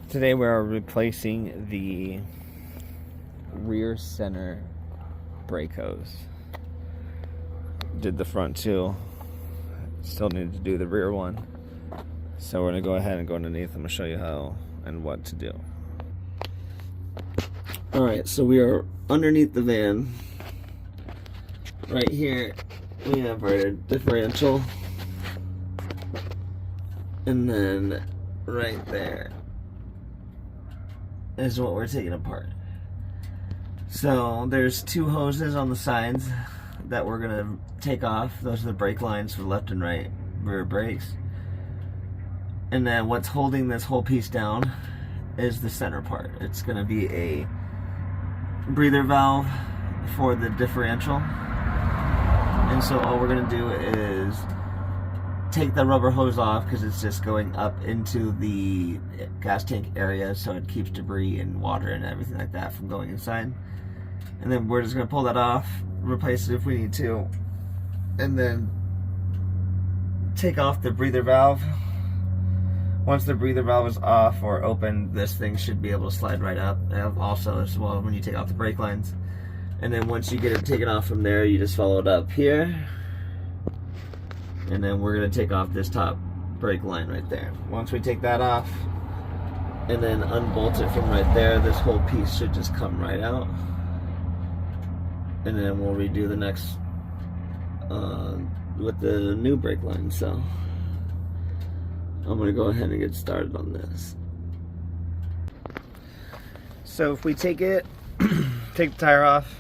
Today we are replacing the rear center brake hose. Did the front two, still need to do the rear one. So we're gonna go ahead and go underneath. I'm gonna show you how and what to do. Alright, so we are underneath the van. Right here we have our differential, and then right there is what we're taking apart. So there's two hoses on the sides that we're gonna take off. Those are the brake lines for left and right rear brakes. And then what's holding this whole piece down is the center part. It's gonna be a breather valve for the differential. And so all we're gonna do is take the rubber hose off because it's just going up into the gas tank area, so it keeps debris and water and everything like that from going inside. And then we're just gonna pull that off, replace it if we need to, and then take off the breather valve. Once the breather valve is off or open, this thing should be able to slide right up. And also as well when you take off the brake lines. And then once you get it taken off from there, you just follow it up here. And then we're gonna take off this top brake line right there. Once we take that off and then unbolt it from right there, this whole piece should just come right out. And then we'll redo the next with the new brake line. So I'm gonna go ahead and get started on this. So if we take it, take the tire off,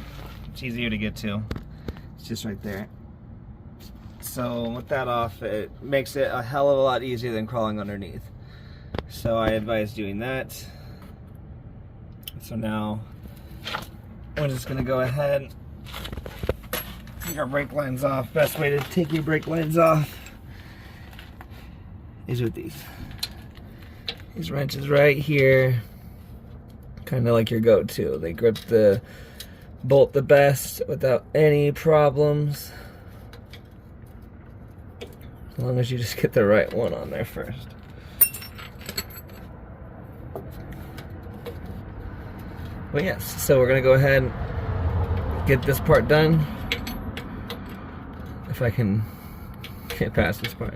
it's easier to get to. It's just right there. So with that off, it makes it a hell of a lot easier than crawling underneath. So I advise doing that. So now we're just gonna go ahead, take our brake lines off. Best way to take your brake lines off is with these wrenches right here, kind of like your go-to. They grip the bolt the best without any problems, as long as you just get the right one on there first. Well, yes, so we're gonna go ahead and get this part done, if I can get past this part.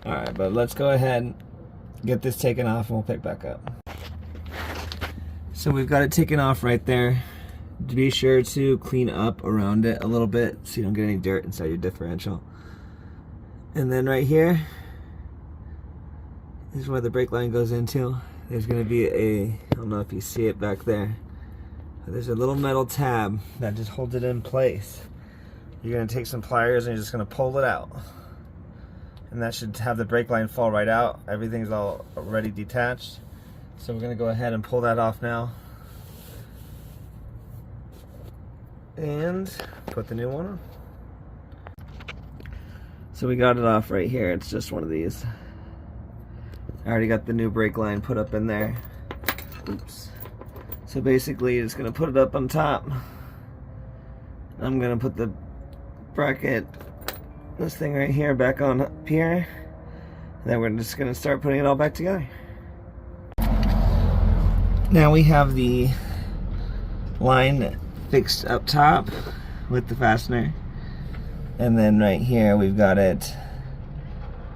Alright, but let's go ahead and get this taken off and we'll pick back up. So we've got it taken off right there. Be sure to clean up around it a little bit so you don't get any dirt inside your differential. And then right here is where the brake line goes into. There's going to be I don't know if you see it back there, but there's a little metal tab that just holds it in place. You're going to take some pliers and you're just going to pull it out. And that should have the brake line fall right out. Everything's already detached. So we're gonna go ahead and pull that off now. And put the new one on. So we got it off right here. It's just one of these. I already got the new brake line put up in there. Oops. So basically you're just gonna put it up on top. I'm gonna put the bracket, this thing right here, back on up here. Then we're just gonna start putting it all back together. Now we have the line fixed up top with the fastener, and then right here we've got it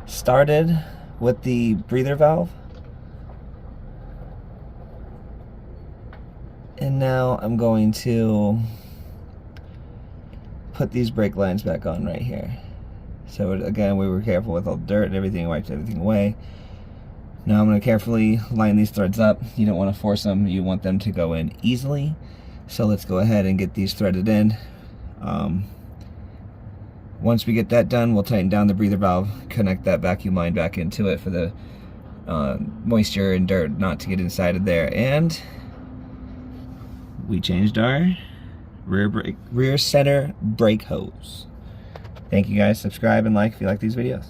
started with the breather valve. And now I'm going to put these brake lines back on right here. So again, we were careful with all the dirt and everything, wiped everything away. Now I'm going to carefully line these threads up. You don't want to force them, you want them to go in easily. So let's go ahead and get these threaded in. Once we get that done, we'll tighten down the breather valve, connect that vacuum line back into it for the moisture and dirt not to get inside of there. And we changed our rear center brake hose. Thank you guys. Subscribe and like if you like these videos.